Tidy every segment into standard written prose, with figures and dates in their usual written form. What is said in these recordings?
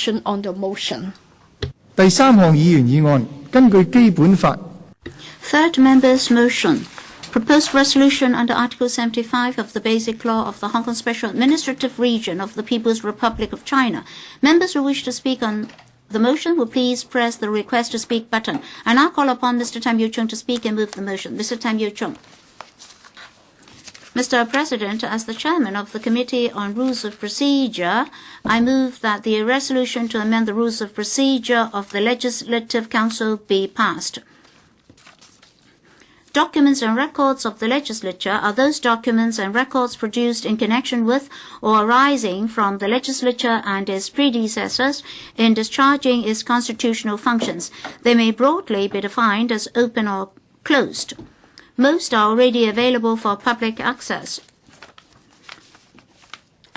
question on the motion. 第三項議員議案，根據基本法 Third Members Motion. Proposed resolution under Article 75 of the Basic Law of the Hong Kong Special Administrative Region of the People's Republic of China. Members who wish to speak on the motion will please press the request to speak button. I now call upon Mr. Tam Yiu-chung to speak and move the motion. Mr. Tam Yiu-chung. Mr. President, as the chairman of the Committee on Rules of Procedure, I move that the resolution to amend the Rules of Procedure of the Legislative Council be passed. Documents and records of the legislature are those documents and records produced in connection with or arising from the legislature and its predecessors in discharging its constitutional functions. They may broadly be defined as open or closed. Most are already available for public access.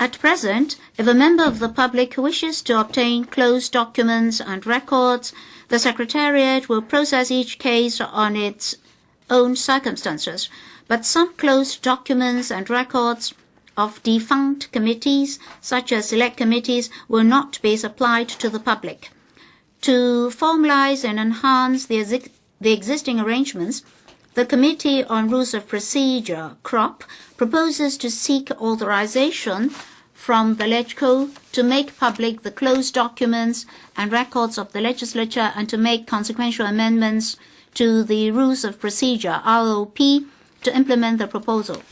At present, if a member of the public wishes to obtain closed documents and records, the Secretariat will process each case on its own circumstances, but some closed documents and records of defunct committees, such as select committees, will not be supplied to the public. To formalize and enhance the existing arrangements, the Committee on Rules of Procedure, CROP, proposes to seek authorization from the LegCo to make public the closed documents and records of the legislature and to make consequential amendments to the Rules of Procedure, ROP, to implement the proposal.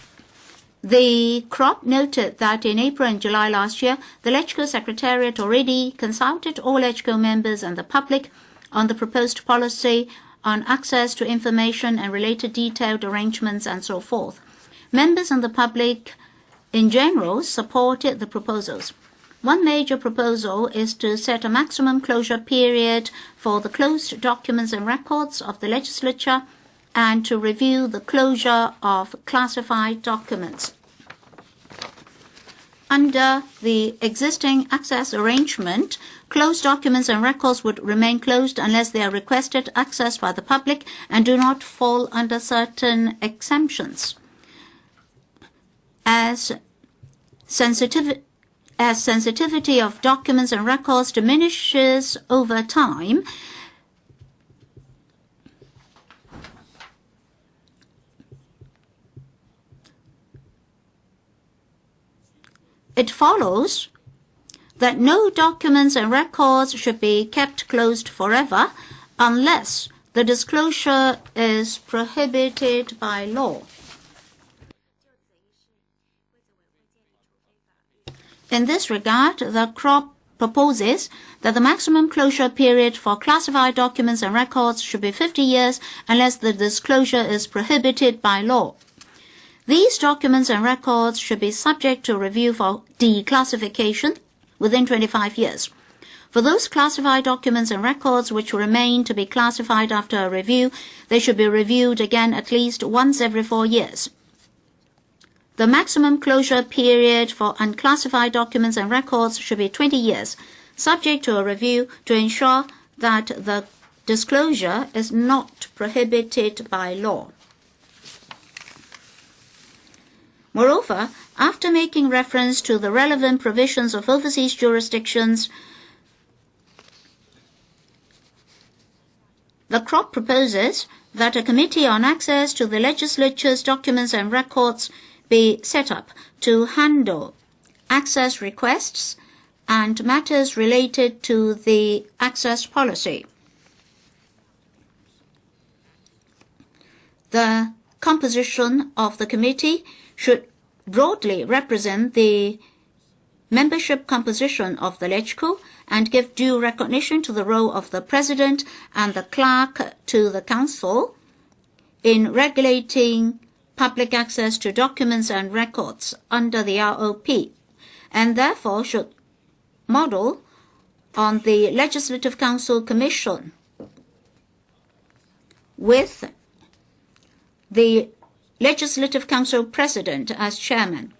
The CROP noted that in April and July last year, the LegCo Secretariat already consulted all LegCo members and the public on the proposed policy on access to information and related detailed arrangements and so forth. Members and the public in general supported the proposals. One major proposal is to set a maximum closure period for the closed documents and records of the legislature and to review the closure of classified documents. Under the existing access arrangement, closed documents and records would remain closed unless they are requested access by the public and do not fall under certain exemptions. As sensitivity of documents and records diminishes over time, it follows that no documents and records should be kept closed forever unless the disclosure is prohibited by law. In this regard, the CROP proposes that the maximum closure period for classified documents and records should be 50 years unless the disclosure is prohibited by law. These documents and records should be subject to review for declassification within 25 years. For those classified documents and records which remain to be classified after a review, they should be reviewed again at least once every 4 years. The maximum closure period for unclassified documents and records should be 20 years, subject to a review to ensure that the disclosure is not prohibited by law. Moreover, after making reference to the relevant provisions of overseas jurisdictions, the CROP proposes that a committee on access to the legislature's documents and records be set up to handle access requests and matters related to the access policy. The composition of the committee should broadly represent the membership composition of the LegCo and give due recognition to the role of the President and the Clerk to the Council in regulating public access to documents and records under the ROP, and therefore should model on the Legislative Council Commission with the Legislative Council President as chairman.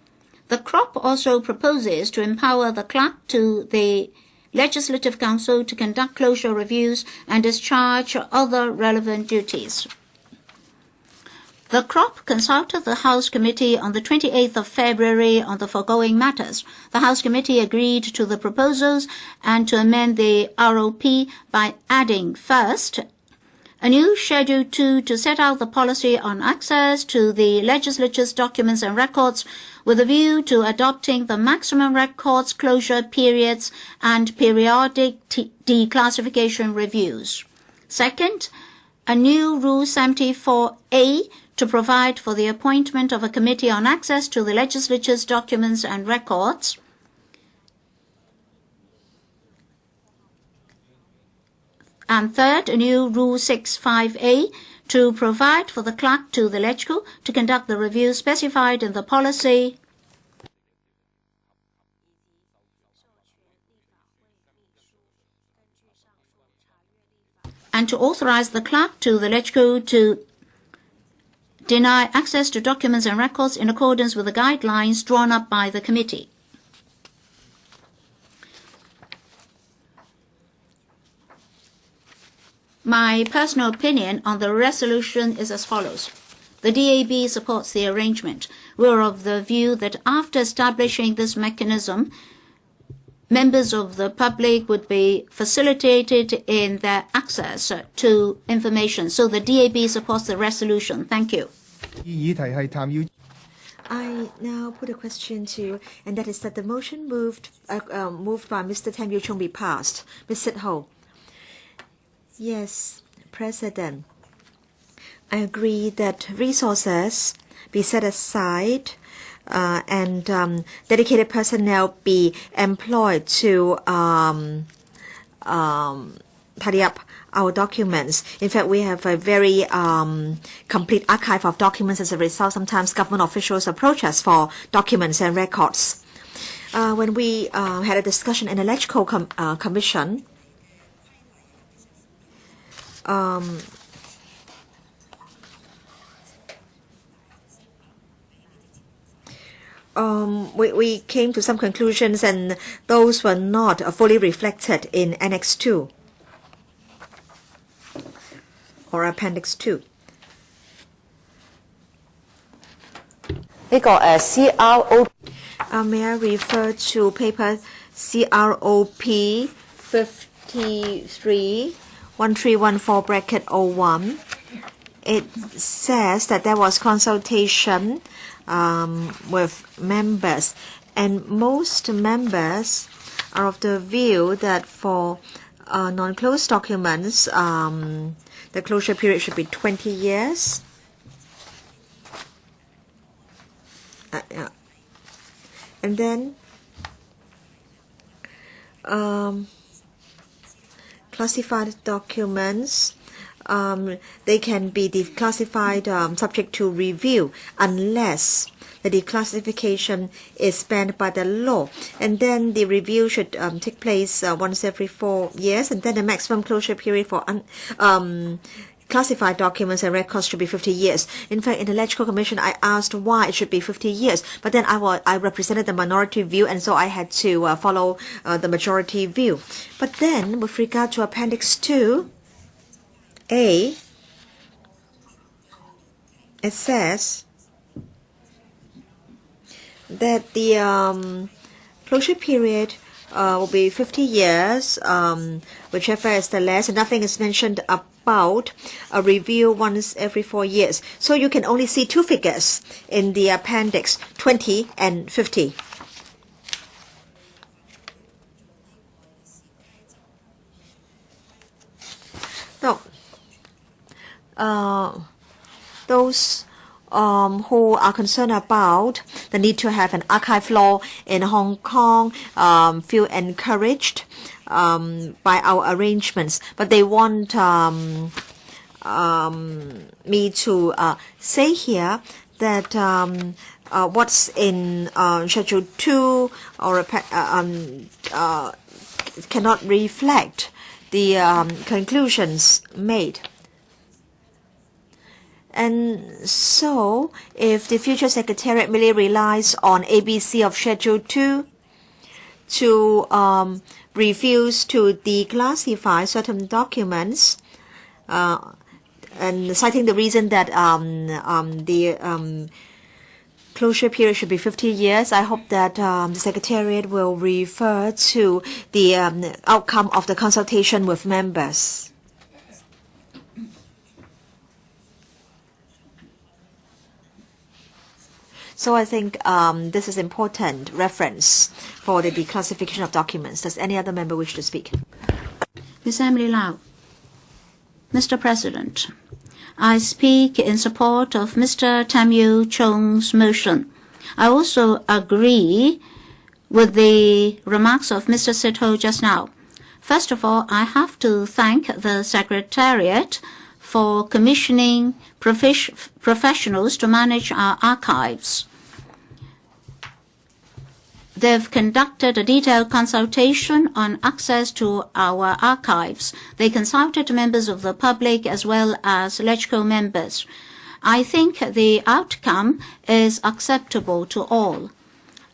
The CROP also proposes to empower the clerk to the Legislative Council to conduct closure reviews and discharge other relevant duties. The CROP consulted the House Committee on the 28th of February on the foregoing matters. The House Committee agreed to the proposals and to amend the ROP by adding, first, a new Schedule 2 to set out the policy on access to the legislature's documents and records with a view to adopting the maximum records closure periods and periodic declassification reviews. Second, a new Rule 74A to provide for the appointment of a committee on access to the legislature's documents and records. And third, a new Rule 65A to provide for the clerk to the LegCo to conduct the review specified in the policy and to authorize the clerk to the LegCo to deny access to documents and records in accordance with the guidelines drawn up by the committee. My personal opinion on the resolution is as follows. The DAB supports the arrangement. We are of the view that after establishing this mechanism, members of the public would be facilitated in their access to information. So the DAB supports the resolution. Thank you. I now put a question to you, and that is that the motion moved by Mr. Tam Yiu-chung be passed. Mr. Ho. Yes, President. I agree that resources be set aside and dedicated personnel be employed to tidy up our documents. In fact, we have a very complete archive of documents. As a result, sometimes government officials approach us for documents and records. When we had a discussion in the LegCo Commission, we came to some conclusions, and those were not fully reflected in Annex 2 or Appendix 2. CRO May I refer to paper CROP 531314/01. It says that there was consultation with members, and most members are of the view that for non-closed documents, the closure period should be 20 years. Yeah. And then classified documents, they can be declassified subject to review unless the declassification is banned by the law. And then the review should take place once every 4 years. And then the maximum closure period for classified documents and records should be 50 years. In fact, in the LegCo Commission, I asked why it should be 50 years. But then I represented the minority view, and so I had to follow the majority view. But then, with regard to Appendix 2A, it says that the closure period will be 50 years, whichever is the less, and nothing is mentioned about a review once every 4 years. So you can only see two figures in the appendix, 20 and 50. Now, those who are concerned about the need to have an archive law in Hong Kong feel encouraged by our arrangements, but they want me to say here that what's in Schedule 2 or cannot reflect the conclusions made. And so, if the future Secretariat merely relies on ABC of Schedule 2 to refuse to declassify certain documents, and citing the reason that the closure period should be 50 years, I hope that the Secretariat will refer to the outcome of the consultation with members. So I think this is important reference for the declassification of documents. Does any other member wish to speak? Ms. Emily Lau. Mr. President, I speak in support of Mr. Tam Yiu-chung's motion. I also agree with the remarks of Mr. Sit-ho just now. First of all, I have to thank the Secretariat for commissioning professionals to manage our archives. They've conducted a detailed consultation on access to our archives. They consulted members of the public as well as LegCo members. I think the outcome is acceptable to all.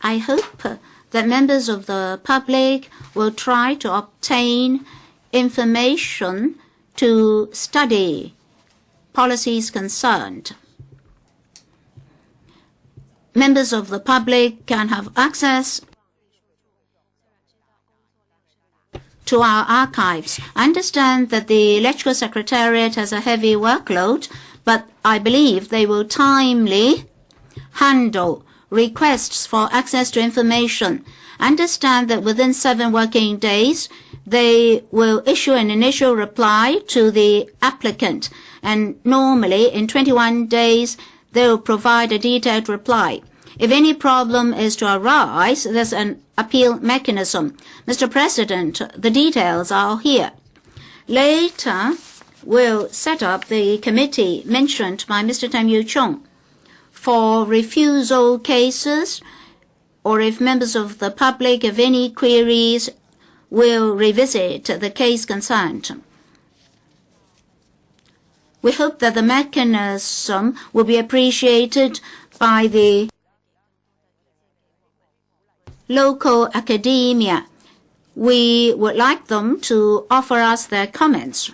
I hope that members of the public will try to obtain information to study policies concerned. Members of the public can have access to our archives. I understand that the LegCo Secretariat has a heavy workload, but I believe they will timely handle requests for access to information. I understand that within 7 working days, they will issue an initial reply to the applicant, and normally in 21 days, they will provide a detailed reply. If any problem is to arise, there's an appeal mechanism. Mr. President, the details are here. Later, we'll set up the committee mentioned by Mr. Tam Yiu-chung for refusal cases, or if members of the public have any queries, will revisit the case concerned. We hope that the mechanism will be appreciated by the local academia. We would like them to offer us their comments.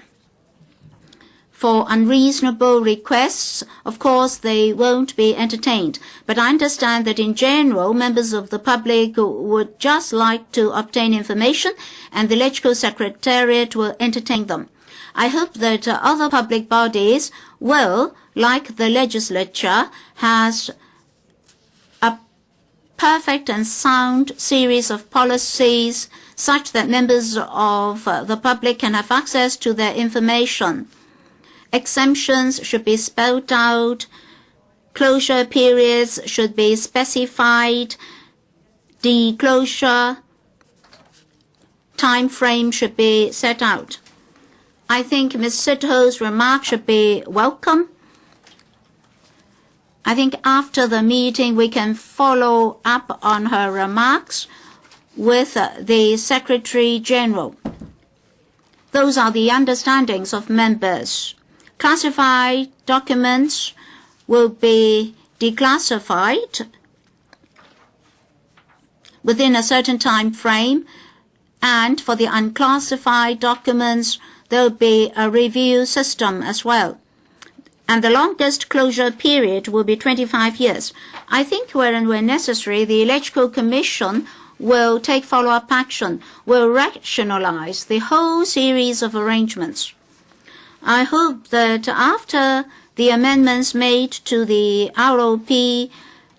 For unreasonable requests, of course, they won't be entertained. But I understand that in general, members of the public would just like to obtain information, and the LegCo Secretariat will entertain them. I hope that other public bodies will, like the legislature, has a perfect and sound series of policies such that members of the public can have access to their information. Exemptions should be spelled out, closure periods should be specified, the closure time frame should be set out. I think Ms. Sit-ho's remark should be welcome. I think after the meeting we can follow up on her remarks with the Secretary General. Those are the understandings of members. Classified documents will be declassified within a certain time frame, and for the unclassified documents, there will be a review system as well. And the longest closure period will be 25 years. I think where necessary, the LegCo Commission will take follow-up action, will rationalize the whole series of arrangements. I hope that after the amendments made to the ROP,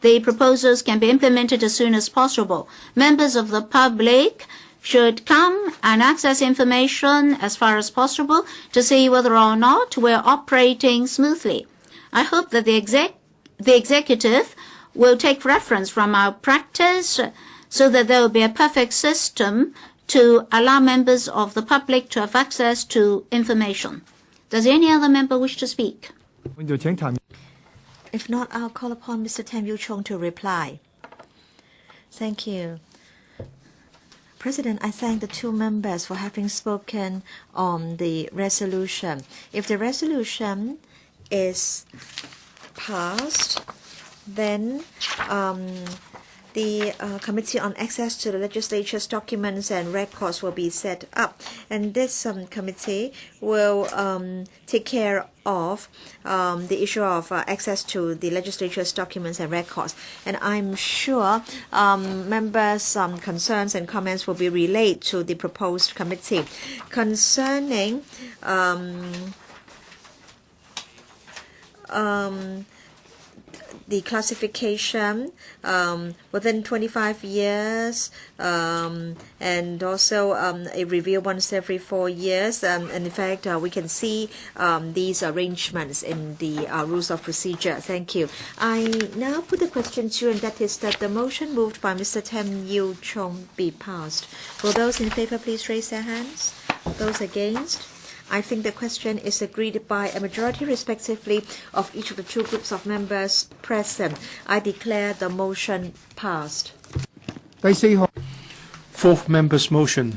the proposals can be implemented as soon as possible. Members of the public should come and access information as far as possible to see whether or not we're operating smoothly. I hope that the executive will take reference from our practice so that there will be a perfect system to allow members of the public to have access to information. Does any other member wish to speak? If not, I'll call upon Mr. Tam Yiu-chung to reply. Thank you. President, I thank the 2 members for having spoken on the resolution. If the resolution is passed, then the Committee on Access to the Legislature's Documents and Records will be set up. And this committee will take care of the issue of access to the legislature's documents and records. And I'm sure members' concerns and comments will be relayed to the proposed committee. Concerning the classification within 25 years and also a review once every 4 years. And in fact, we can see these arrangements in the rules of procedure. Thank you. I now put the question to you, and that is that the motion moved by Mr. Tam Yiu-chung be passed. Will those in favor please raise their hands? Those against? I think the question is agreed by a majority respectively of each of the two groups of members present. I declare the motion passed.第四項 IV.Members Motion.